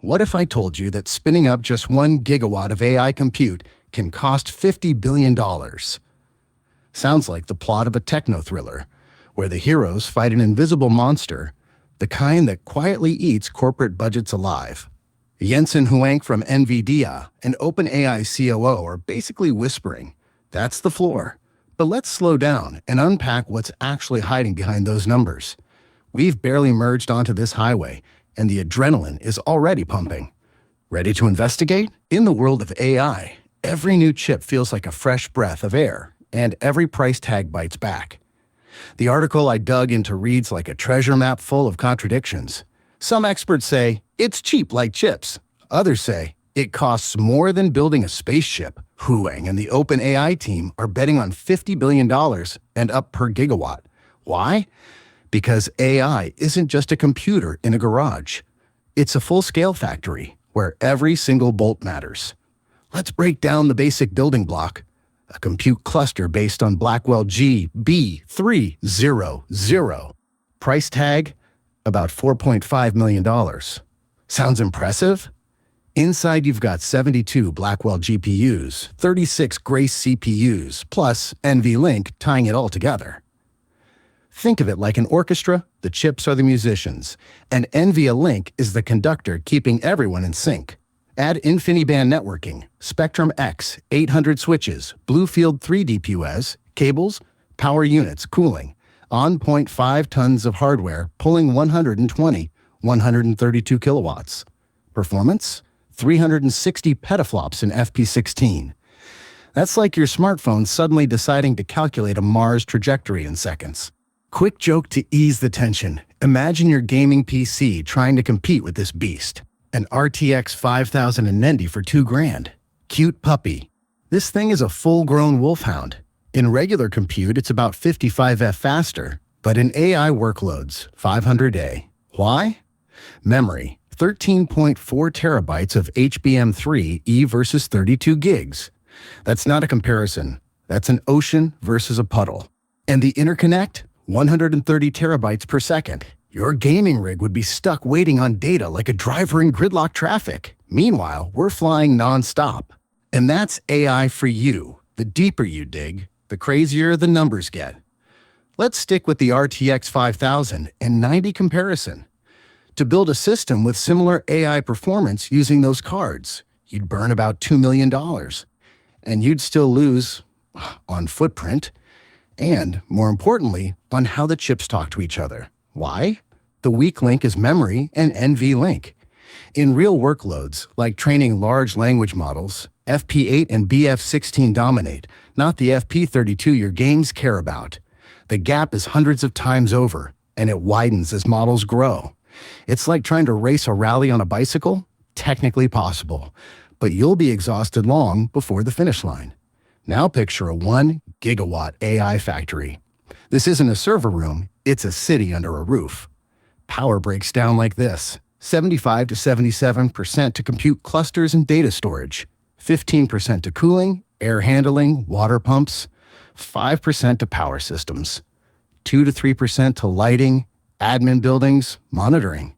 What if I told you that spinning up just 1 gigawatt of AI compute can cost $50 billion? Sounds like the plot of a techno-thriller, where the heroes fight an invisible monster, the kind that quietly eats corporate budgets alive. Jensen Huang from NVIDIA and OpenAI COO are basically whispering, "That's the floor." But let's slow down and unpack what's actually hiding behind those numbers. We've barely merged onto this highway, and the adrenaline is already pumping. Ready to investigate? In the world of AI, every new chip feels like a fresh breath of air, and every price tag bites back. The article I dug into reads like a treasure map full of contradictions. Some experts say, it's cheap like chips. Others say, it costs more than building a spaceship. Huang and the OpenAI team are betting on $50 billion and up per gigawatt. Why? Because AI isn't just a computer in a garage. It's a full-scale factory where every single bolt matters. Let's break down the basic building block. A compute cluster based on Blackwell GB300. Price tag? About $4.5 million. Sounds impressive? Inside you've got 72 Blackwell GPUs, 36 Grace CPUs, plus NVLink tying it all together. Think of it like an orchestra, the chips are the musicians, and NVLink is the conductor keeping everyone in sync. Add InfiniBand networking, Spectrum X, 800 switches, Bluefield 3 DPUs, cables, power units, cooling, on 0.5 tons of hardware pulling 132 kilowatts. Performance? 360 petaflops in FP16. That's like your smartphone suddenly deciding to calculate a Mars trajectory in seconds. Quick joke to ease the tension. Imagine your gaming PC trying to compete with this beast. An RTX 5090 for $2,000. Cute puppy. This thing is a full-grown wolfhound. In regular compute, it's about 55F faster, but in AI workloads, 500A. Why? Memory. 13.4 terabytes of HBM3E versus 32 gigs. That's not a comparison. That's an ocean versus a puddle. And the interconnect? 130 terabytes per second. Your gaming rig would be stuck waiting on data like a driver in gridlock traffic. Meanwhile, we're flying non-stop. And that's AI for you. The deeper you dig, the crazier the numbers get. Let's stick with the RTX 5090 comparison. To build a system with similar AI performance using those cards, you'd burn about $2 million. And you'd still lose on footprint and, more importantly, on how the chips talk to each other. Why? The weak link is memory and NVLink. In real workloads, like training large language models, FP8 and BF16 dominate, not the FP32 your games care about. The gap is hundreds of times over, and it widens as models grow. It's like trying to race a rally on a bicycle. Technically possible, but you'll be exhausted long before the finish line. Now picture a 1 gigawatt AI factory. This isn't a server room, it's a city under a roof. Power breaks down like this: 75 to 77% to compute clusters and data storage, 15% to cooling, air handling, water pumps, 5% to power systems, 2 to 3% to lighting, admin buildings, monitoring.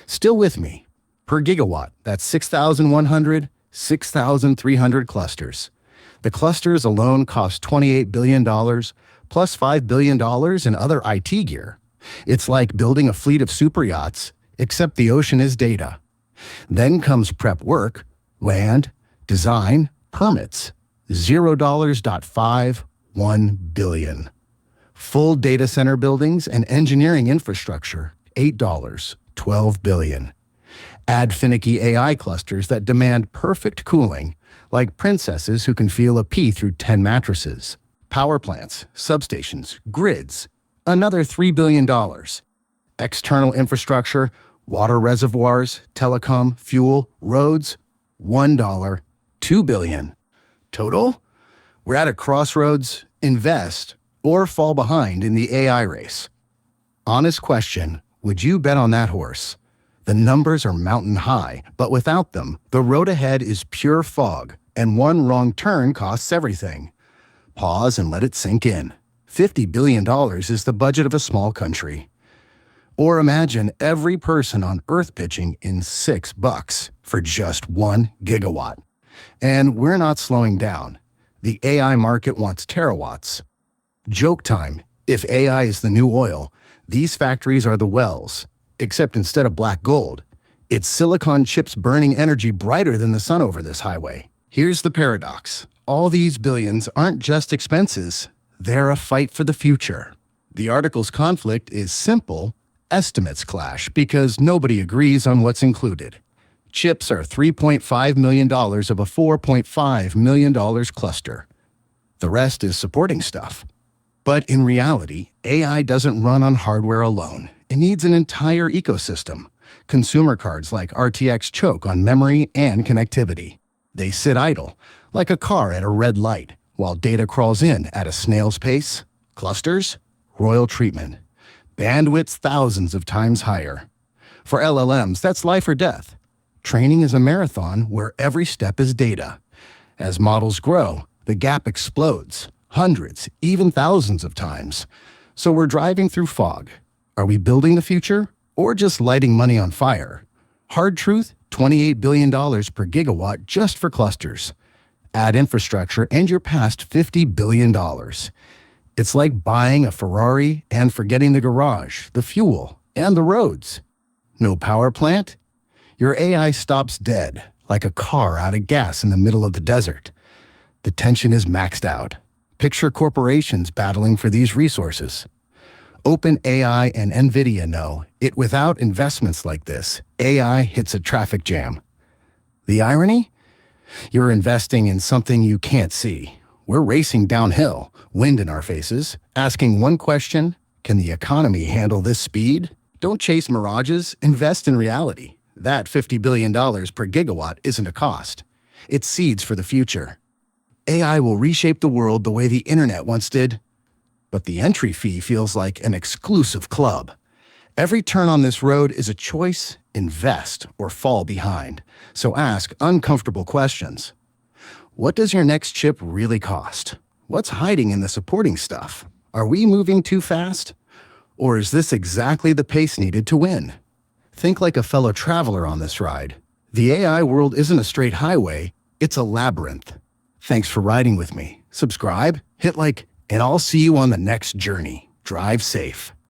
Still with me? Per gigawatt, that's 6,100, 6,300 clusters. The clusters alone cost $28 billion, plus $5 billion in other IT gear. It's like building a fleet of super yachts, except the ocean is data. Then comes prep work, land, design, permits. $0.51 billion. Full data center buildings and engineering infrastructure, $8, $12 billion. Add finicky AI clusters that demand perfect cooling, like princesses who can feel a pee through 10 mattresses. Power plants, substations, grids, another $3 billion. External infrastructure, water reservoirs, telecom, fuel, roads, $1, $2 billion. Total? We're at a crossroads: invest or fall behind in the AI race. Honest question, would you bet on that horse? The numbers are mountain high, but without them, the road ahead is pure fog, and one wrong turn costs everything. Pause and let it sink in. $50 billion is the budget of a small country. Or imagine every person on Earth pitching in $6. for just 1 gigawatt. And we're not slowing down. The AI market wants terawatts. Joke time. If AI is the new oil, these factories are the wells, except instead of black gold, it's silicon chips burning energy brighter than the sun over this highway. Here's the paradox. All these billions aren't just expenses, they're a fight for the future. The article's conflict is simple: estimates clash because nobody agrees on what's included. Chips are $3.5 million of a $4.5 million cluster. The rest is supporting stuff. But in reality, AI doesn't run on hardware alone. It needs an entire ecosystem. Consumer cards like RTX choke on memory and connectivity. They sit idle, like a car at a red light, while data crawls in at a snail's pace. Clusters? Royal treatment. Bandwidths thousands of times higher. For LLMs, that's life or death. Training is a marathon where every step is data. As models grow, the gap explodes, hundreds, even thousands of times. So we're driving through fog. Are we building the future or just lighting money on fire? Hard truth, $28 billion per gigawatt just for clusters. Add infrastructure and you're past $50 billion. It's like buying a Ferrari and forgetting the garage, the fuel, and the roads. No power plant? Your AI stops dead, like a car out of gas in the middle of the desert. The tension is maxed out. Picture corporations battling for these resources. OpenAI and NVIDIA know it. Without investments like this, AI hits a traffic jam. The irony? You're investing in something you can't see. We're racing downhill, wind in our faces, asking one question: can the economy handle this speed? Don't chase mirages, invest in reality. That $50 billion per gigawatt isn't a cost. It's seeds for the future. AI will reshape the world the way the internet once did. But the entry fee feels like an exclusive club. Every turn on this road is a choice: invest or fall behind. So ask uncomfortable questions. What does your next chip really cost? What's hiding in the supporting stuff? Are we moving too fast? Or is this exactly the pace needed to win? Think like a fellow traveler on this ride. The AI world isn't a straight highway, it's a labyrinth. Thanks for riding with me. Subscribe, hit like, and I'll see you on the next journey. Drive safe.